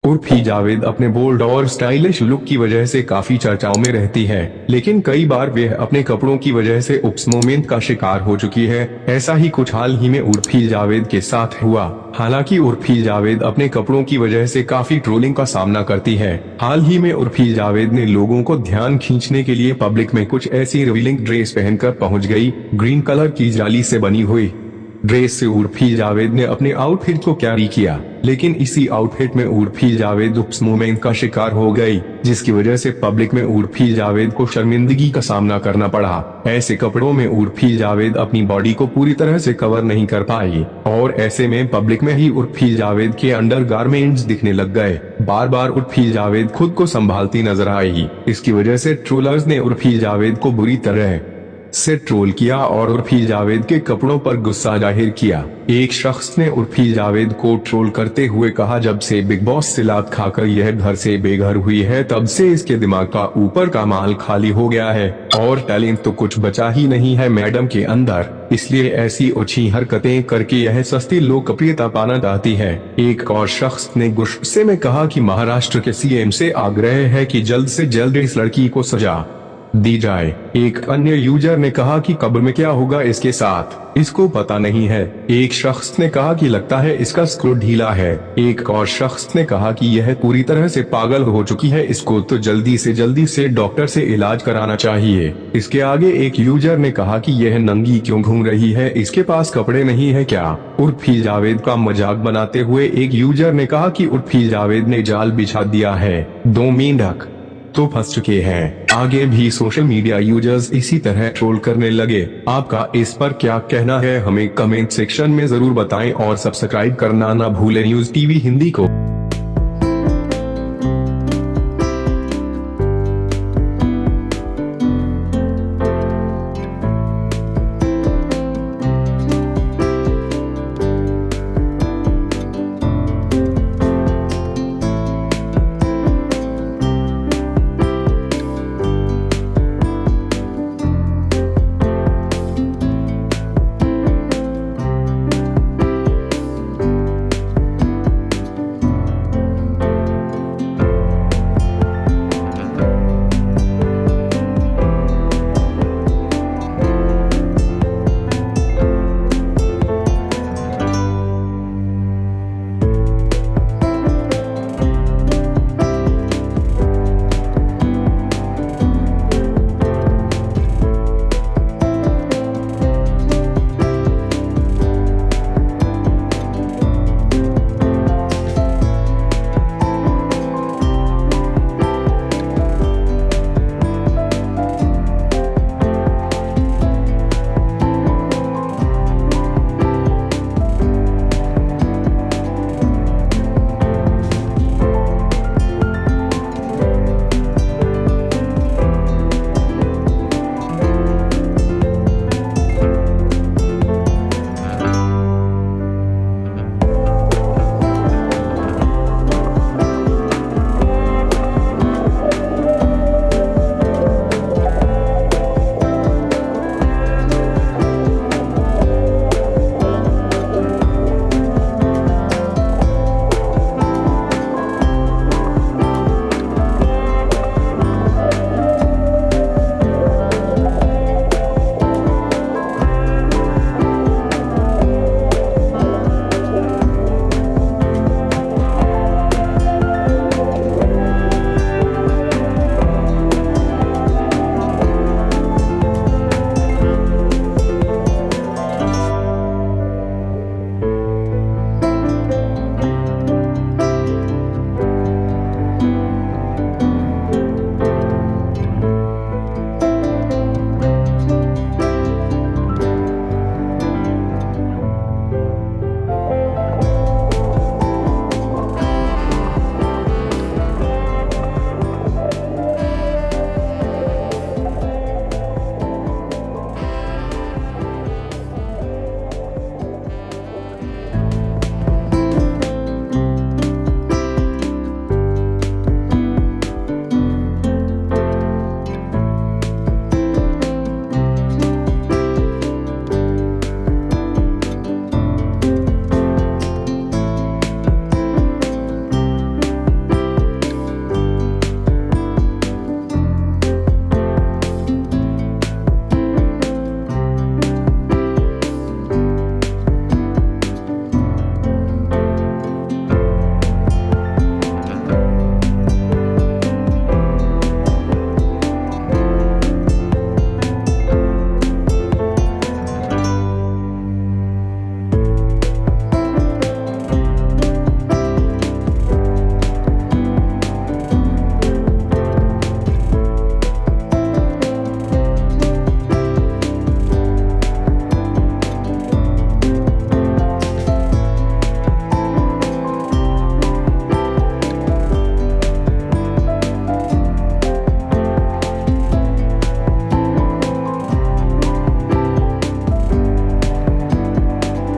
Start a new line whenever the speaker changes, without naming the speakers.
उर्फी जावेद अपने बोल्ड और stylish look की वजह से काफी चर्चाओं में रहती है, लेकिन कई बार वह अपने कपड़ों की वजह से उप्स मोमेंट का शिकार हो चुकी है। ऐसा ही कुछ हाल ही में उर्फी जावेद के साथ हुआ। हालांकि उर्फी जावेद अपने कपड़ों की वजह से काफी ट्रोलिंग का सामना करती है। हाल ही में उर्फी जावेद ने लोगों को ध्यान खींचने के लिए पब्लिक में कुछ ऐसी रिवीलिंग ड्रेस पहनकर पहुंच गई। ग्रीन कलर की जाली से बनी हुई ड्रेस से उर्फी जावेद ने अपने आउटफिट को कैरी किया, लेकिन इसी आउटफिट में उर्फी जावेद उप्स मोमेंट का शिकार हो गई, जिसकी वजह से पब्लिक में उर्फी जावेद को शर्मिंदगी का सामना करना पड़ा। ऐसे कपड़ों में उर्फी जावेद अपनी बॉडी को पूरी तरह से कवर नहीं कर पाई और ऐसे में पब्लिक में ही उर्फी जावेद के अंडरगारमेंट्स दिखने लग गए। बार बार उर्फी जावेद खुद को संभालती नजर आई। इसकी वजह से ट्रोलर्स ने उर्फी जावेद को बुरी तरह से ट्रोल किया और उर्फी जावेद के कपड़ों पर गुस्सा जाहिर किया। एक शख्स ने उर्फी जावेद को ट्रोल करते हुए कहा, जब से बिग बॉस से लात खाकर यह घर से बेघर हुई है तब से इसके दिमाग का ऊपर का माल खाली हो गया है और टैलेंट तो कुछ बचा ही नहीं है मैडम के अंदर, इसलिए ऐसी ओछी हरकतें करके यह सस्ती लोकप्रियता पाना चाहती है। एक और शख्स ने गुस्से में कहा कि महाराष्ट्र के सीएम से आग्रह है कि जल्द से जल्द इस लड़की को सजा दी जाए। एक अन्य यूजर ने कहा कि कब्र में क्या होगा इसके साथ, इसको पता नहीं है। एक शख्स ने कहा कि लगता है इसका स्क्रू ढीला है। एक और शख्स ने कहा कि यह पूरी तरह से पागल हो चुकी है, इसको तो जल्दी से डॉक्टर से इलाज कराना चाहिए। इसके आगे एक यूजर ने कहा कि यह नंगी क्यों घूम रही है, इसके पास कपड़े नहीं है क्या। उर्फी जावेद का मजाक बनाते हुए एक यूजर ने कहा कि उर्फी जावेद ने जाल बिछा दिया है, 2 मेंढक तो फंस चुके हैं। आगे भी सोशल मीडिया यूजर्स इसी तरह ट्रोल करने लगे। आपका इस पर क्या कहना है, हमें कमेंट सेक्शन में जरूर बताएं और सब्सक्राइब करना ना भूलें न्यूज़ टीवी हिंदी को।